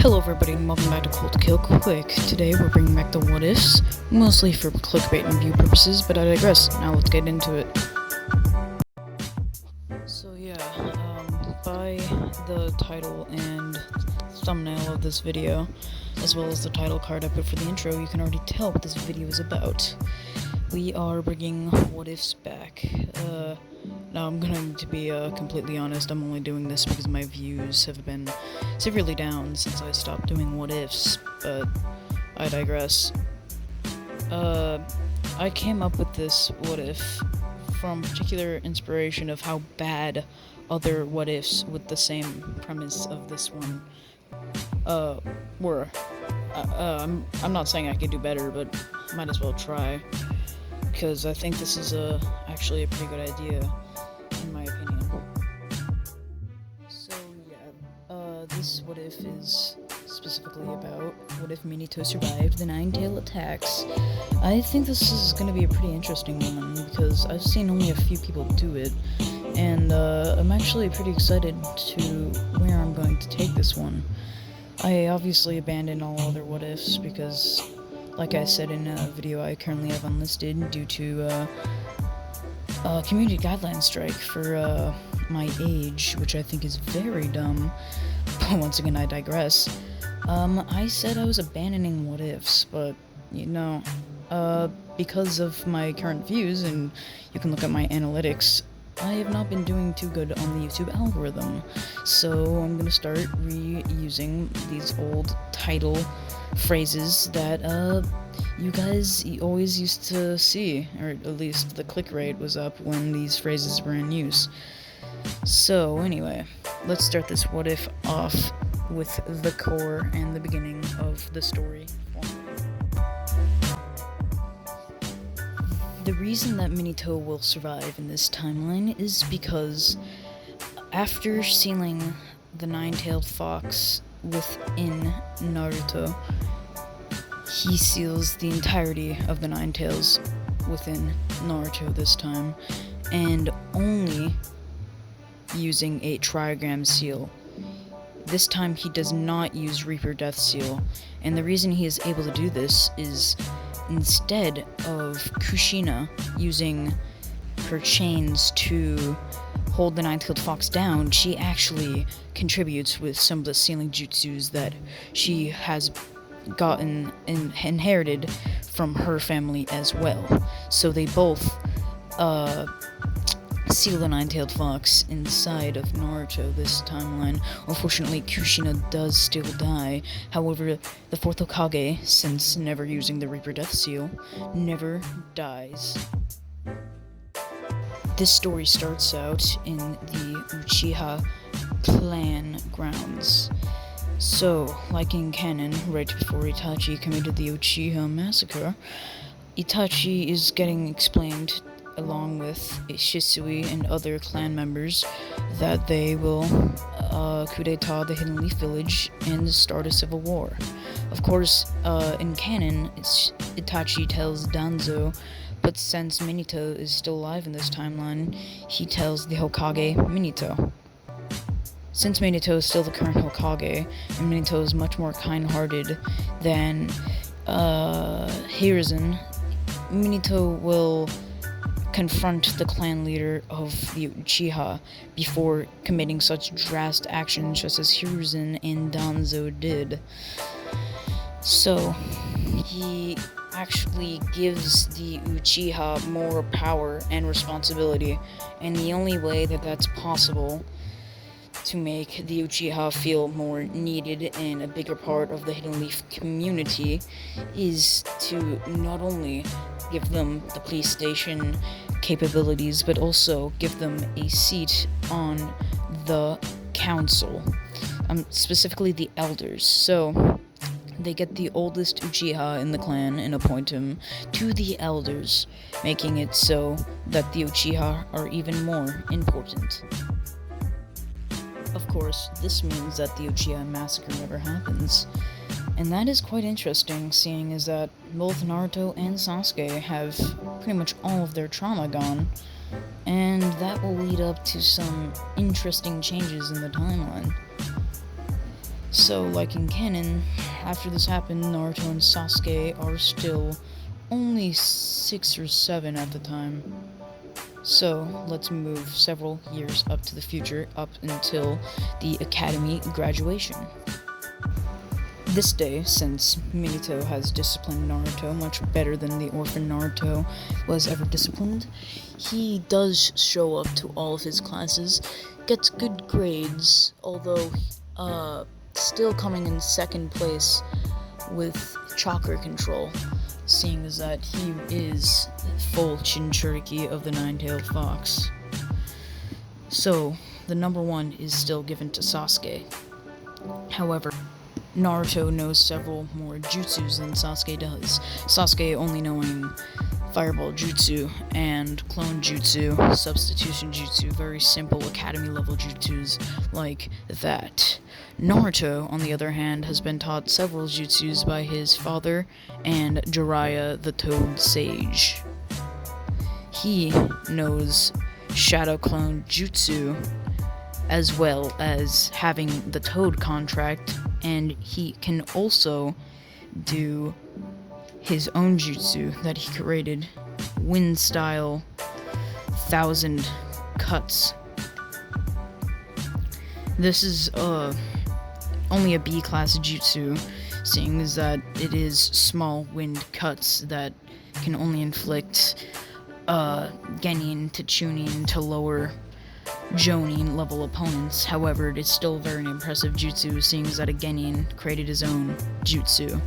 Hello everybody and welcome back to Cold Kill Quick. Today we're bringing back the what ifs, mostly for clickbait and view purposes, but I digress. Now let's get into it. So by the title and thumbnail of this video, as well as the title card I put for the intro, you can already tell what this video is about. We are bringing what ifs back. Now I'm going to be completely honest, I'm only doing this because my views have been severely down since I stopped doing what ifs, but I digress. I came up with this what if from particular inspiration of how bad other what ifs with the same premise of this one were. I'm not saying I could do better, but might as well try, because I think this is actually a pretty good idea, in my opinion. So this what if is specifically about what if Minato survived the Nine-Tail attacks. I think this is going to be a pretty interesting one, because I've seen only a few people do it, and I'm actually pretty excited to where I'm going to take this one. I obviously abandoned all other what ifs because, like I said in a video I currently have unlisted due to community guideline strike for my age, which I think is very dumb, but once again I digress. I said I was abandoning what ifs, but because of my current views, and you can look at my analytics, I have not been doing too good on the YouTube algorithm, so I'm gonna start reusing these old title phrases that you guys always used to see, or at least the click rate was up when these phrases were in use. So anyway, let's start this what if off with the core and the beginning of the story. The reason that Minato will survive in this timeline is because after sealing the Nine-Tailed Fox within Naruto, he seals the entirety of the Nine Tails within Naruto this time, and only using a trigram seal. This time he does not use Reaper Death Seal, and the reason he is able to do this is instead of Kushina using her chains to hold the Nine-Tailed Fox down, she actually contributes with some of the sealing jutsus that she has gotten and inherited from her family as well. So they both seal the Nine-Tailed Fox inside of Naruto this timeline. Unfortunately, Kushina does still die. However, the fourth Hokage, since never using the Reaper Death Seal, never dies. This story starts out in the Uchiha clan grounds. So, like in canon, right before Itachi committed the Uchiha massacre, Itachi is getting explained, along with Shisui and other clan members, that they will coup d'etat the Hidden Leaf Village and start a civil war. Of course, in canon, Itachi tells Danzo, but since Minato is still alive in this timeline, he tells the Hokage Minato. Since Minato is still the current Hokage, and Minato is much more kind-hearted than Hiruzen, Minato will confront the clan leader of the Uchiha before committing such drastic actions just as Hiruzen and Danzo did. So, he actually gives the Uchiha more power and responsibility, and the only way that that's possible to make the Uchiha feel more needed and a bigger part of the Hidden Leaf community is to not only give them the police station capabilities, but also give them a seat on the council, specifically the elders. So they get the oldest Uchiha in the clan and appoint him to the elders, making it so that the Uchiha are even more important. Of course, this means that the Uchiha massacre never happens, and that is quite interesting, seeing as that both Naruto and Sasuke have pretty much all of their trauma gone, and that will lead up to some interesting changes in the timeline. So, like in canon, after this happened, Naruto and Sasuke are still only 6 or 7 at the time. So, let's move several years up to the future, up until the academy graduation. This day, since Minato has disciplined Naruto much better than the orphan Naruto was ever disciplined, he does show up to all of his classes, gets good grades, although still coming in second place with chakra control, seeing as that he is full Jinchuriki of the Nine-Tailed Fox. So, the number 1 is still given to Sasuke. However, Naruto knows several more jutsus than Sasuke does. Sasuke only knowing Fireball Jutsu and Clone Jutsu, Substitution Jutsu, very simple academy level jutsus like that. Naruto, on the other hand, has been taught several jutsus by his father and Jiraiya the Toad Sage. He knows Shadow Clone Jutsu as well as having the Toad contract, and he can also do his own jutsu that he created, Wind Style 1000 Cuts. This is only a B-class jutsu, seeing as that it is small wind cuts that can only inflict Genin to Chunin to lower Jonin level opponents. However, it's still very impressive jutsu, seeing as that a Genin created his own jutsu.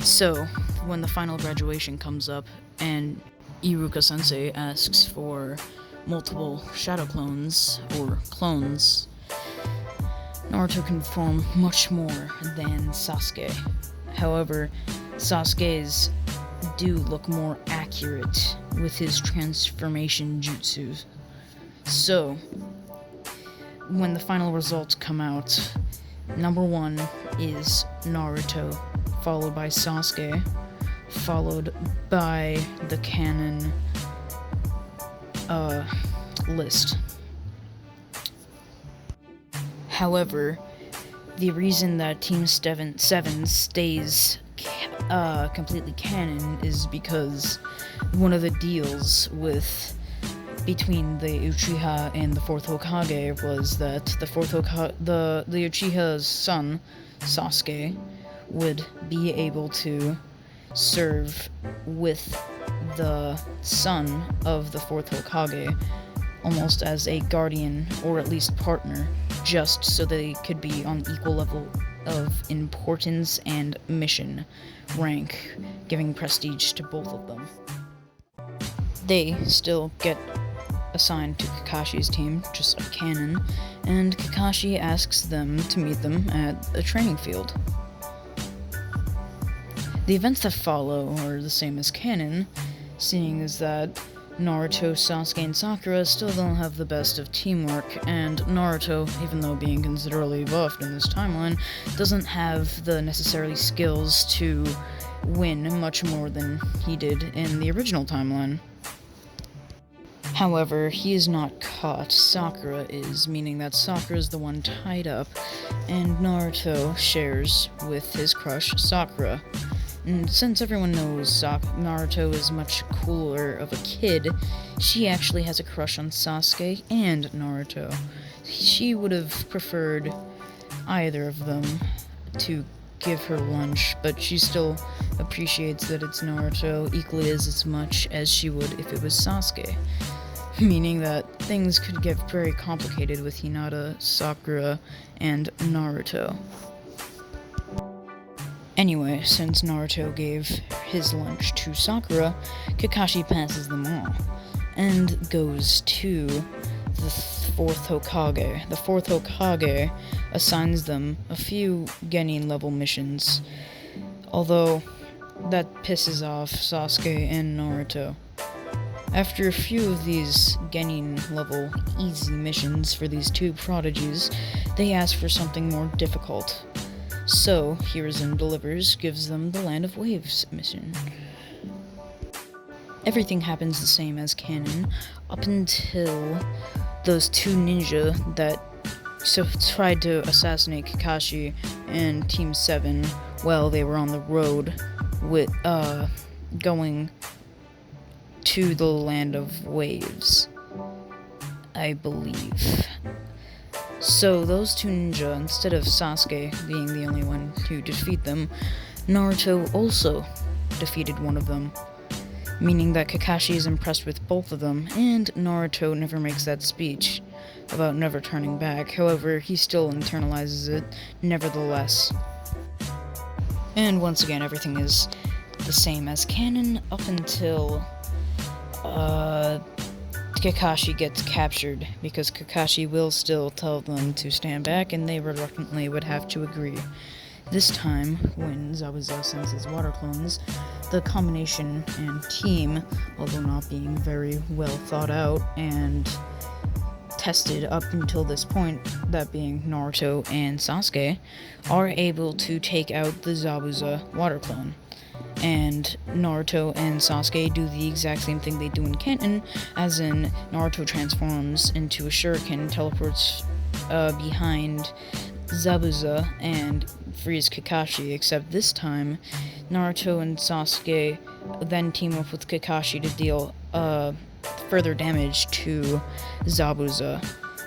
So, when the final graduation comes up and Iruka-sensei asks for multiple shadow clones, or clones, Naruto can perform much more than Sasuke. However, Sasuke's do look more accurate with his transformation jutsu. So, when the final results come out, number 1 is Naruto, followed by Sasuke, followed by the canon list. However, the reason that Team 7 stays completely canon is because one of the deals between the Uchiha and the 4th Hokage was that the Uchiha's son, Sasuke, would be able to serve with the son of the 4th Hokage almost as a guardian, or at least partner, just so they could be on equal level of importance and mission rank, giving prestige to both of them. They still get assigned to Kakashi's team, just like canon, and Kakashi asks them to meet them at a training field. The events that follow are the same as canon, seeing as that Naruto, Sasuke, and Sakura still don't have the best of teamwork, and Naruto, even though being considerably buffed in this timeline, doesn't have the necessary skills to win much more than he did in the original timeline. However, he is not caught, Sakura is, meaning that Sakura is the one tied up, and Naruto shares with his crush, Sakura. And since everyone knows Naruto is much cooler of a kid, she actually has a crush on Sasuke and Naruto. She would have preferred either of them to give her lunch, but she still appreciates that it's Naruto equally as much as she would if it was Sasuke. Meaning that things could get very complicated with Hinata, Sakura, and Naruto. Anyway, since Naruto gave his lunch to Sakura, Kakashi passes them all, and goes to the 4th Hokage. The 4th Hokage assigns them a few Genin-level missions, although that pisses off Sasuke and Naruto. After a few of these Genin-level easy missions for these two prodigies, they ask for something more difficult. So, Hiruzen delivers, gives them the Land of Waves mission. Everything happens the same as canon, up until those two ninja that tried to assassinate Kakashi and Team 7 while they were on the road with going to the Land of Waves, I believe. So those two ninja, instead of Sasuke being the only one to defeat them, Naruto also defeated one of them, meaning that Kakashi is impressed with both of them, and Naruto never makes that speech about never turning back. However, he still internalizes it nevertheless. And once again, everything is the same as canon up until Kakashi gets captured, because Kakashi will still tell them to stand back, and they reluctantly would have to agree. This time, when Zabuza sends his water clones, the combination and team, although not being very well thought out and tested up until this point, that being Naruto and Sasuke, are able to take out the Zabuza water clone. And Naruto and Sasuke do the exact same thing they do in canon, as in Naruto transforms into a shuriken, teleports behind Zabuza, and frees Kakashi, except this time, Naruto and Sasuke then team up with Kakashi to deal further damage to Zabuza.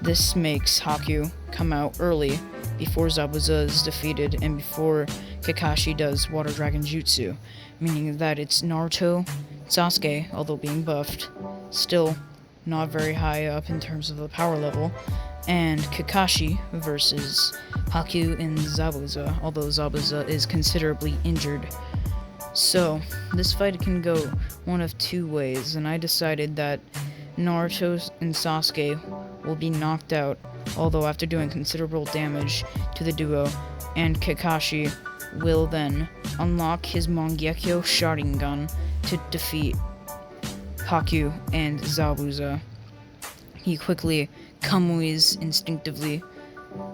This makes Haku come out early, before Zabuza is defeated and before Kakashi does Water Dragon Jutsu, meaning that it's Naruto, Sasuke, although being buffed, still not very high up in terms of the power level, and Kakashi versus Haku and Zabuza, although Zabuza is considerably injured. So, this fight can go one of two ways, and I decided that Naruto and Sasuke will be knocked out, although after doing considerable damage to the duo, and Kakashi will then unlock his Mangekyo Sharingan to defeat Haku and Zabuza. He quickly kamuis instinctively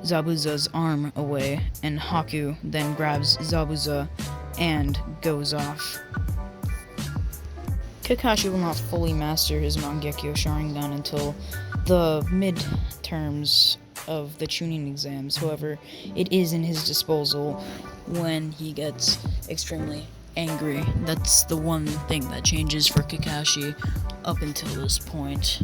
Zabuza's arm away, and Haku then grabs Zabuza and goes off. Kakashi will not fully master his Mangekyo Sharingan until the mid-terms of the Chunin exams. However, it is in his disposal when he gets extremely angry. That's the one thing that changes for Kakashi up until this point.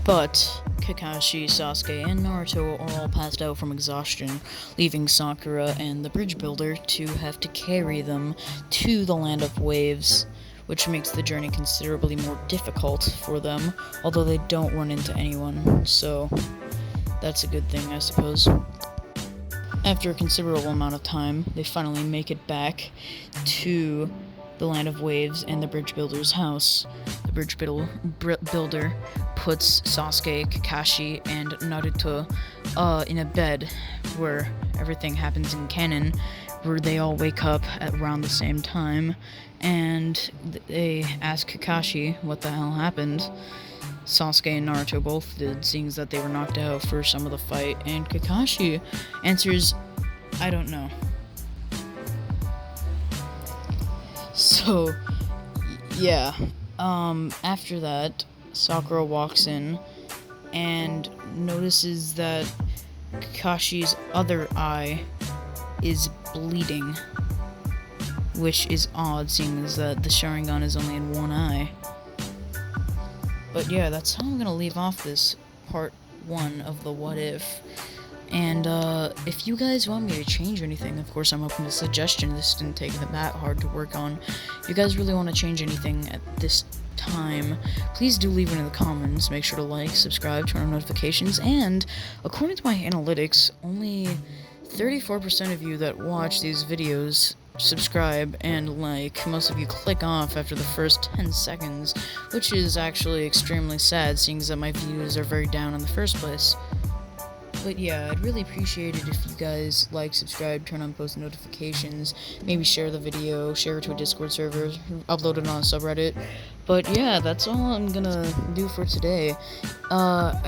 But Kakashi, Sasuke, and Naruto are all passed out from exhaustion, leaving Sakura and the bridge builder to have to carry them to the Land of Waves, which makes the journey considerably more difficult for them, although they don't run into anyone, so that's a good thing, I suppose. After a considerable amount of time, they finally make it back to the Land of Waves and the bridge builder's house. The bridge builder puts Sasuke, Kakashi, and Naruto in a bed where everything happens in canon, where they all wake up at around the same time, and they ask Kakashi what the hell happened. Sasuke and Naruto both did, seeing that they were knocked out for some of the fight, and Kakashi answers, "I don't know." So, yeah, after that, Sakura walks in and notices that Kakashi's other eye is bleeding, which is odd, seeing as that the Sharingan is only in one eye. But yeah, that's how I'm gonna leave off this part 1 of the What If. And if you guys want me to change anything, of course I'm open to suggestion. This didn't take that hard to work on. If you guys really want to change anything at this time, please do leave it in the comments. Make sure to like, subscribe, turn on notifications, and according to my analytics, only 34% of you that watch these videos subscribe, and like, most of you click off after the first 10 seconds, which is actually extremely sad, seeing that my views are very down in the first place. But yeah, I'd really appreciate it if you guys like, subscribe, turn on post notifications, maybe share the video, share it to a Discord server, upload it on a subreddit. But yeah, that's all I'm gonna do for today.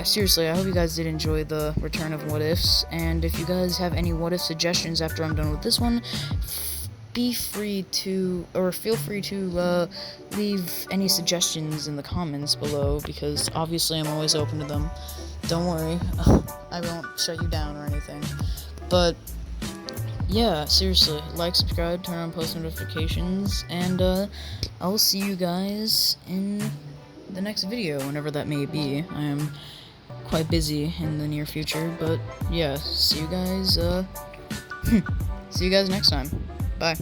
Seriously, I hope you guys did enjoy the return of What Ifs, and if you guys have any What If suggestions after I'm done with this one, feel free to leave any suggestions in the comments below, because obviously I'm always open to them. Don't worry, I won't shut you down or anything. But yeah, seriously, like, subscribe, turn on post notifications, and I'll see you guys in the next video, whenever that may be. I am quite busy in the near future, but yeah, see you guys, see you guys next time. Bye.